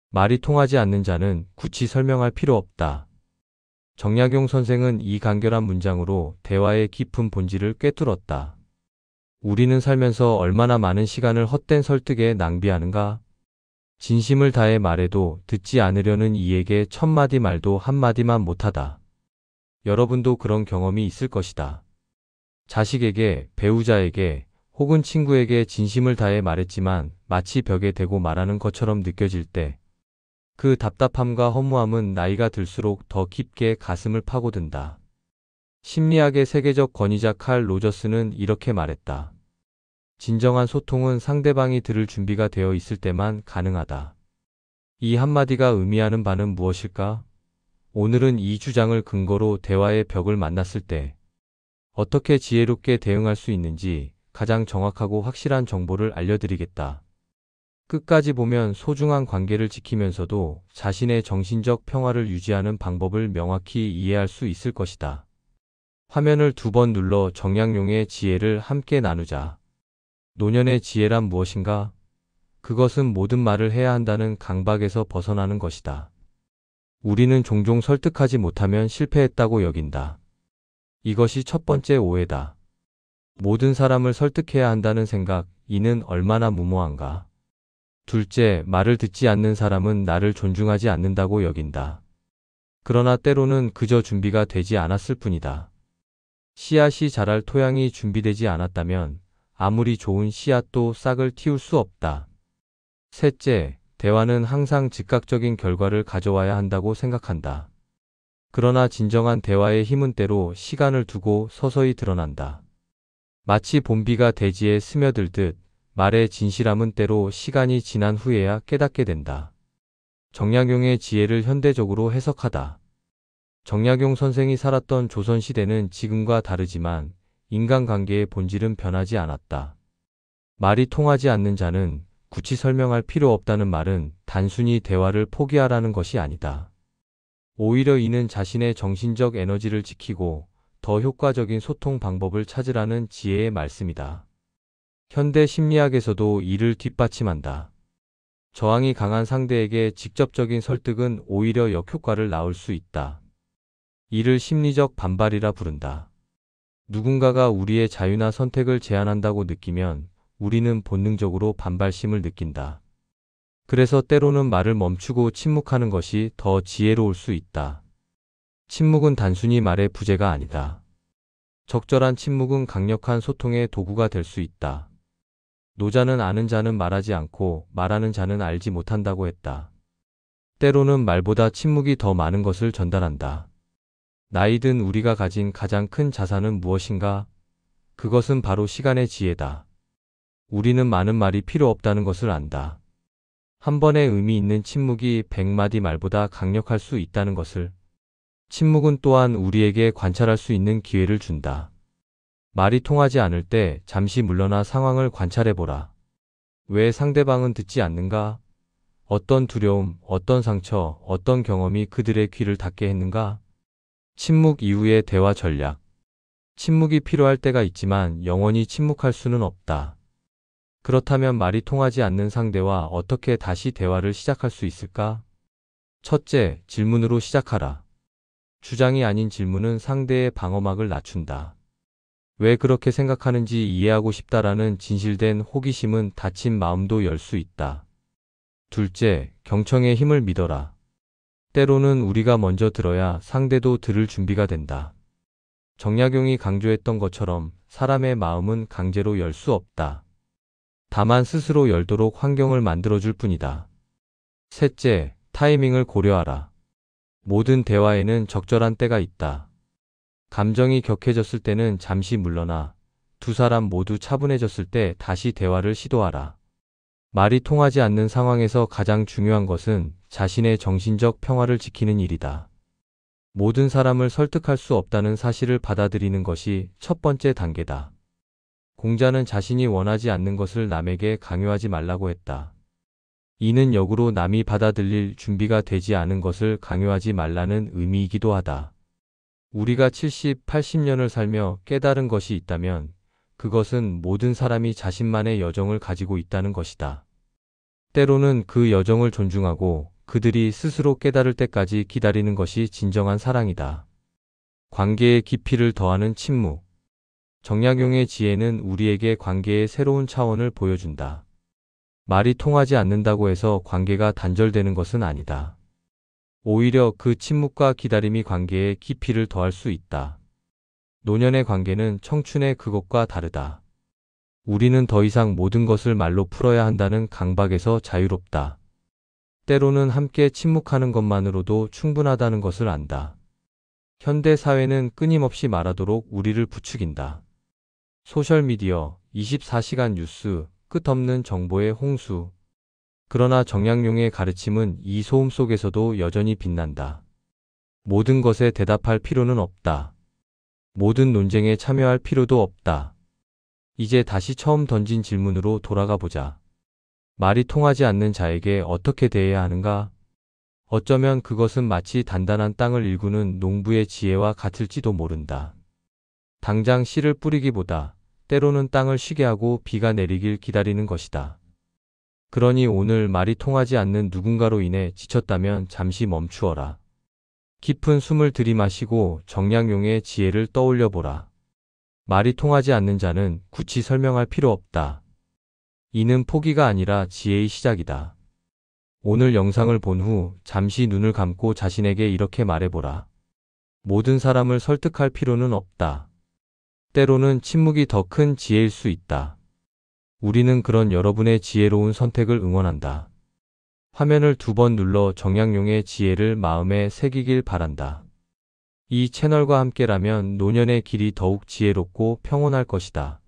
말이 통하지 않는 자는 굳이 설명할 필요 없다. 정약용 선생은 이 간결한 문장으로 대화의 깊은 본질을 꿰뚫었다. 우리는 살면서 얼마나 많은 시간을 헛된 설득에 낭비하는가? 진심을 다해 말해도 듣지 않으려는 이에게 천마디 말도 한마디만 못하다. 여러분도 그런 경험이 있을 것이다. 자식에게, 배우자에게, 혹은 친구에게 진심을 다해 말했지만 마치 벽에 대고 말하는 것처럼 느껴질 때, 그 답답함과 허무함은 나이가 들수록 더 깊게 가슴을 파고든다. 심리학의 세계적 권위자 칼 로저스는 이렇게 말했다. 진정한 소통은 상대방이 들을 준비가 되어 있을 때만 가능하다. 이 한마디가 의미하는 바는 무엇일까? 오늘은 이 주장을 근거로 대화의 벽을 만났을 때 어떻게 지혜롭게 대응할 수 있는지 가장 정확하고 확실한 정보를 알려드리겠다. 끝까지 보면 소중한 관계를 지키면서도 자신의 정신적 평화를 유지하는 방법을 명확히 이해할 수 있을 것이다. 화면을 2번 눌러 정약용의 지혜를 함께 나누자. 노년의 지혜란 무엇인가? 그것은 모든 말을 해야 한다는 강박에서 벗어나는 것이다. 우리는 종종 설득하지 못하면 실패했다고 여긴다. 이것이 첫 번째 오해다. 모든 사람을 설득해야 한다는 생각, 이는 얼마나 무모한가? 둘째, 말을 듣지 않는 사람은 나를 존중하지 않는다고 여긴다. 그러나 때로는 그저 준비가 되지 않았을 뿐이다. 씨앗이 자랄 토양이 준비되지 않았다면 아무리 좋은 씨앗도 싹을 틔울 수 없다. 셋째, 대화는 항상 즉각적인 결과를 가져와야 한다고 생각한다. 그러나 진정한 대화의 힘은 때로 시간을 두고 서서히 드러난다. 마치 봄비가 대지에 스며들듯 말의 진실함은 때로 시간이 지난 후에야 깨닫게 된다. 정약용의 지혜를 현대적으로 해석하다. 정약용 선생이 살았던 조선시대는 지금과 다르지만 인간관계의 본질은 변하지 않았다. 말이 통하지 않는 자는 굳이 설명할 필요 없다는 말은 단순히 대화를 포기하라는 것이 아니다. 오히려 이는 자신의 정신적 에너지를 지키고 더 효과적인 소통 방법을 찾으라는 지혜의 말씀이다. 현대 심리학에서도 이를 뒷받침한다. 저항이 강한 상대에게 직접적인 설득은 오히려 역효과를 낳을 수 있다. 이를 심리적 반발이라 부른다. 누군가가 우리의 자유나 선택을 제한한다고 느끼면 우리는 본능적으로 반발심을 느낀다. 그래서 때로는 말을 멈추고 침묵하는 것이 더 지혜로울 수 있다. 침묵은 단순히 말의 부재가 아니다. 적절한 침묵은 강력한 소통의 도구가 될 수 있다. 노자는 아는 자는 말하지 않고 말하는 자는 알지 못한다고 했다. 때로는 말보다 침묵이 더 많은 것을 전달한다. 나이든 우리가 가진 가장 큰 자산은 무엇인가? 그것은 바로 시간의 지혜다. 우리는 많은 말이 필요 없다는 것을 안다. 한 번의 의미 있는 침묵이 100마디 말보다 강력할 수 있다는 것을. 침묵은 또한 우리에게 관찰할 수 있는 기회를 준다. 말이 통하지 않을 때 잠시 물러나 상황을 관찰해보라. 왜 상대방은 듣지 않는가? 어떤 두려움, 어떤 상처, 어떤 경험이 그들의 귀를 닫게 했는가? 침묵 이후의 대화 전략. 침묵이 필요할 때가 있지만 영원히 침묵할 수는 없다. 그렇다면 말이 통하지 않는 상대와 어떻게 다시 대화를 시작할 수 있을까? 첫째, 질문으로 시작하라. 주장이 아닌 질문은 상대의 방어막을 낮춘다. 왜 그렇게 생각하는지 이해하고 싶다라는 진실된 호기심은 닫힌 마음도 열 수 있다. 둘째, 경청의 힘을 믿어라. 때로는 우리가 먼저 들어야 상대도 들을 준비가 된다. 정약용이 강조했던 것처럼 사람의 마음은 강제로 열 수 없다. 다만 스스로 열도록 환경을 만들어줄 뿐이다. 셋째, 타이밍을 고려하라. 모든 대화에는 적절한 때가 있다. 감정이 격해졌을 때는 잠시 물러나 두 사람 모두 차분해졌을 때 다시 대화를 시도하라. 말이 통하지 않는 상황에서 가장 중요한 것은 자신의 정신적 평화를 지키는 일이다. 모든 사람을 설득할 수 없다는 사실을 받아들이는 것이 첫 번째 단계다. 공자는 자신이 원하지 않는 것을 남에게 강요하지 말라고 했다. 이는 역으로 남이 받아들일 준비가 되지 않은 것을 강요하지 말라는 의미이기도 하다. 우리가 70, 80년을 살며 깨달은 것이 있다면 그것은 모든 사람이 자신만의 여정을 가지고 있다는 것이다. 때로는 그 여정을 존중하고 그들이 스스로 깨달을 때까지 기다리는 것이 진정한 사랑이다. 관계의 깊이를 더하는 침묵. 정약용의 지혜는 우리에게 관계의 새로운 차원을 보여준다. 말이 통하지 않는다고 해서 관계가 단절되는 것은 아니다. 오히려 그 침묵과 기다림이 관계의 깊이를 더할 수 있다. 노년의 관계는 청춘의 그것과 다르다. 우리는 더 이상 모든 것을 말로 풀어야 한다는 강박에서 자유롭다. 때로는 함께 침묵하는 것만으로도 충분하다는 것을 안다. 현대 사회는 끊임없이 말하도록 우리를 부추긴다. 소셜미디어, 24시간 뉴스, 끝없는 정보의 홍수. 그러나 정약용의 가르침은 이 소음 속에서도 여전히 빛난다. 모든 것에 대답할 필요는 없다. 모든 논쟁에 참여할 필요도 없다. 이제 다시 처음 던진 질문으로 돌아가 보자. 말이 통하지 않는 자에게 어떻게 대해야 하는가? 어쩌면 그것은 마치 단단한 땅을 일구는 농부의 지혜와 같을지도 모른다. 당장 씨를 뿌리기보다 때로는 땅을 쉬게 하고 비가 내리길 기다리는 것이다. 그러니 오늘 말이 통하지 않는 누군가로 인해 지쳤다면 잠시 멈추어라. 깊은 숨을 들이마시고 정약용의 지혜를 떠올려 보라. 말이 통하지 않는 자는 굳이 설명할 필요 없다. 이는 포기가 아니라 지혜의 시작이다. 오늘 영상을 본 후 잠시 눈을 감고 자신에게 이렇게 말해보라. 모든 사람을 설득할 필요는 없다. 때로는 침묵이 더 큰 지혜일 수 있다. 우리는 그런 여러분의 지혜로운 선택을 응원한다. 화면을 2번 눌러 정약용의 지혜를 마음에 새기길 바란다. 이 채널과 함께라면 노년의 길이 더욱 지혜롭고 평온할 것이다.